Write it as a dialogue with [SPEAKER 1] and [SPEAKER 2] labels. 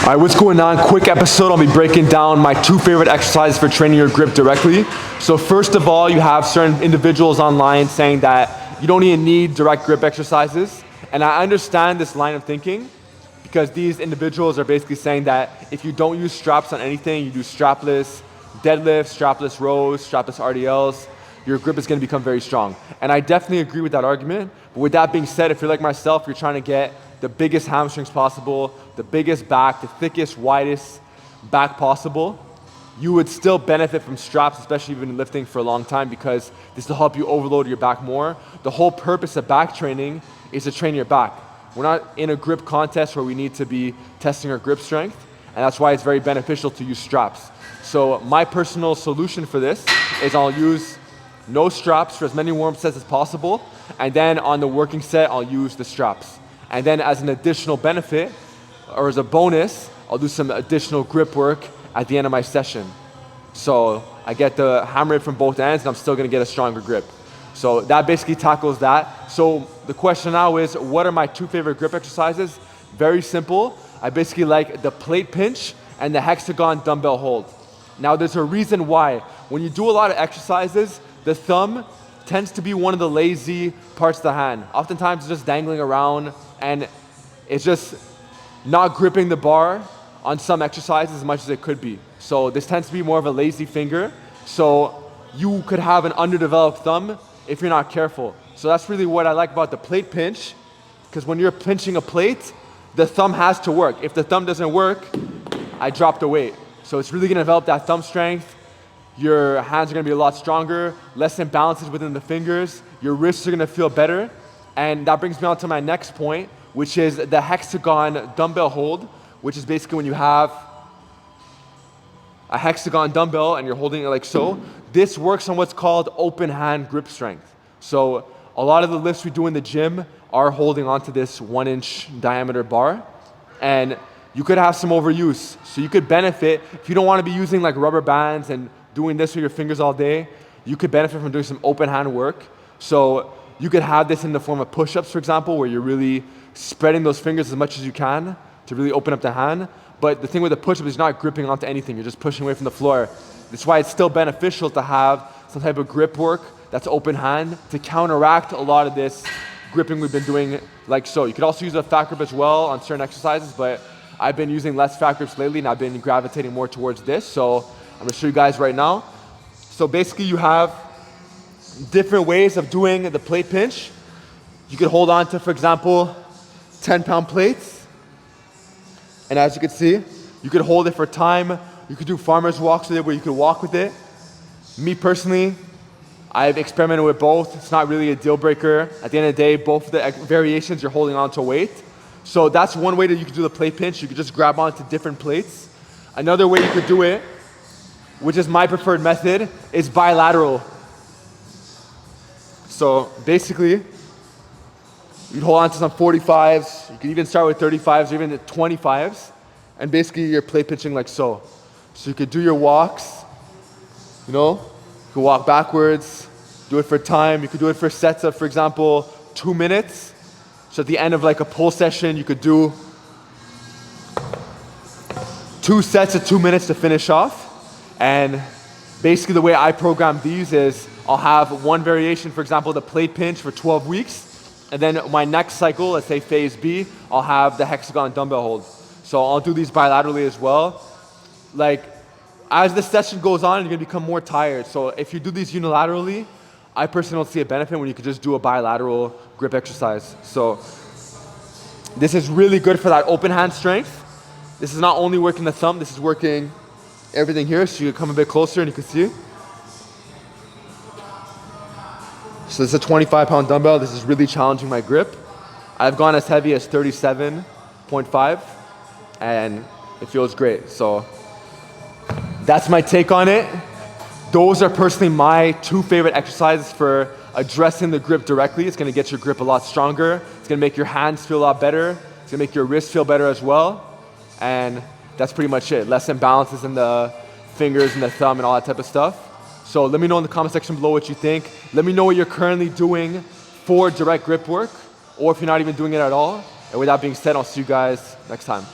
[SPEAKER 1] All right, what's going on? Quick episode. I'll be breaking down my 2 favorite exercises for training your grip directly. So first of all, you have certain individuals online saying that you don't even need direct grip exercises. And I understand this line of thinking because these individuals are basically saying that if you don't use straps on anything, you do strapless deadlifts, strapless rows, strapless RDLs, your grip is going to become very strong. And I definitely agree with that argument. But with that being said, if you're like myself, you're trying to get the biggest hamstrings possible, the biggest back, the thickest, widest back possible, you would still benefit from straps, especially if you've been lifting for a long time, because this will help you overload your back more. The whole purpose of back training is to train your back. We're not in a grip contest where we need to be testing our grip strength, and that's why it's very beneficial to use straps. So my personal solution for this is I'll use no straps for as many warm-up sets as possible, and then on the working set, I'll use the straps. And then as an additional benefit, or as a bonus, I'll do some additional grip work at the end of my session. So I get to hammer it from both ends, and I'm still gonna get a stronger grip. So that basically tackles that. So the question now is, what are my 2 favorite grip exercises? Very simple. I basically like the plate pinch and the hexagon dumbbell hold. Now there's a reason why. When you do a lot of exercises, the thumb tends to be one of the lazy parts of the hand. Oftentimes it's just dangling around and it's just not gripping the bar on some exercises as much as it could be. So this tends to be more of a lazy finger. So you could have an underdeveloped thumb if you're not careful. So that's really what I like about the plate pinch, because when you're pinching a plate, the thumb has to work. If the thumb doesn't work, I drop the weight. So it's really gonna develop that thumb strength. Your hands are gonna be a lot stronger, less imbalances within the fingers, your wrists are gonna feel better. And that brings me on to my next point, which is the hexagon dumbbell hold, which is basically when you have a hexagon dumbbell and you're holding it like so. This works on what's called open hand grip strength. So a lot of the lifts we do in the gym are holding onto this 1-inch diameter bar, and you could have some overuse. So you could benefit, if you don't want to be using like rubber bands and doing this with your fingers all day, you could benefit from doing some open hand work. So you could have this in the form of push-ups, for example, where you're really spreading those fingers as much as you can to really open up the hand. But the thing with the push-up is you're not gripping onto anything, you're just pushing away from the floor. That's why it's still beneficial to have some type of grip work that's open hand to counteract a lot of this gripping we've been doing like so. You could also use a fat grip as well on certain exercises, but I've been using less fat grips lately and I've been gravitating more towards this. So I'm gonna show you guys right now. So basically you have different ways of doing the plate pinch. You could hold on to, for example, 10-pound plates. And as you can see, you could hold it for time. You could do farmer's walks with it where you could walk with it. Me personally, I've experimented with both. It's not really a deal breaker. At the end of the day, both of the variations, you're holding on to weight. So that's one way that you could do the plate pinch. You could just grab onto different plates. Another way you could do it, which is my preferred method, is bilateral. So basically, you'd hold on to some 45s. You could even start with 35s or even the 25s. And basically, you're plate pinching like so. So you could do your walks, you know, you could walk backwards, do it for time. You could do it for sets of, for example, 2 minutes. So at the end of like a pull session, you could do 2 sets of 2 minutes to finish off. And basically the way I program these is I'll have one variation, for example, the plate pinch for 12 weeks. And then my next cycle, let's say phase B, I'll have the hexagon dumbbell hold. So I'll do these bilaterally as well. Like, as the session goes on, you're gonna become more tired. So if you do these unilaterally, I personally don't see a benefit when you could just do a bilateral grip exercise. So this is really good for that open hand strength. This is not only working the thumb, this is working everything here. So you can come a bit closer and you can see. So this is a 25-pound dumbbell. This is really challenging my grip. I've gone as heavy as 37.5 and it feels great. So that's my take on it. Those are personally my 2 favorite exercises for addressing the grip directly. It's gonna get your grip a lot stronger. It's gonna make your hands feel a lot better. It's gonna make your wrists feel better as well. And that's pretty much it. Less imbalances in the fingers and the thumb and all that type of stuff. So let me know in the comment section below what you think. Let me know what you're currently doing for direct grip work, or if you're not even doing it at all. And with that being said, I'll see you guys next time.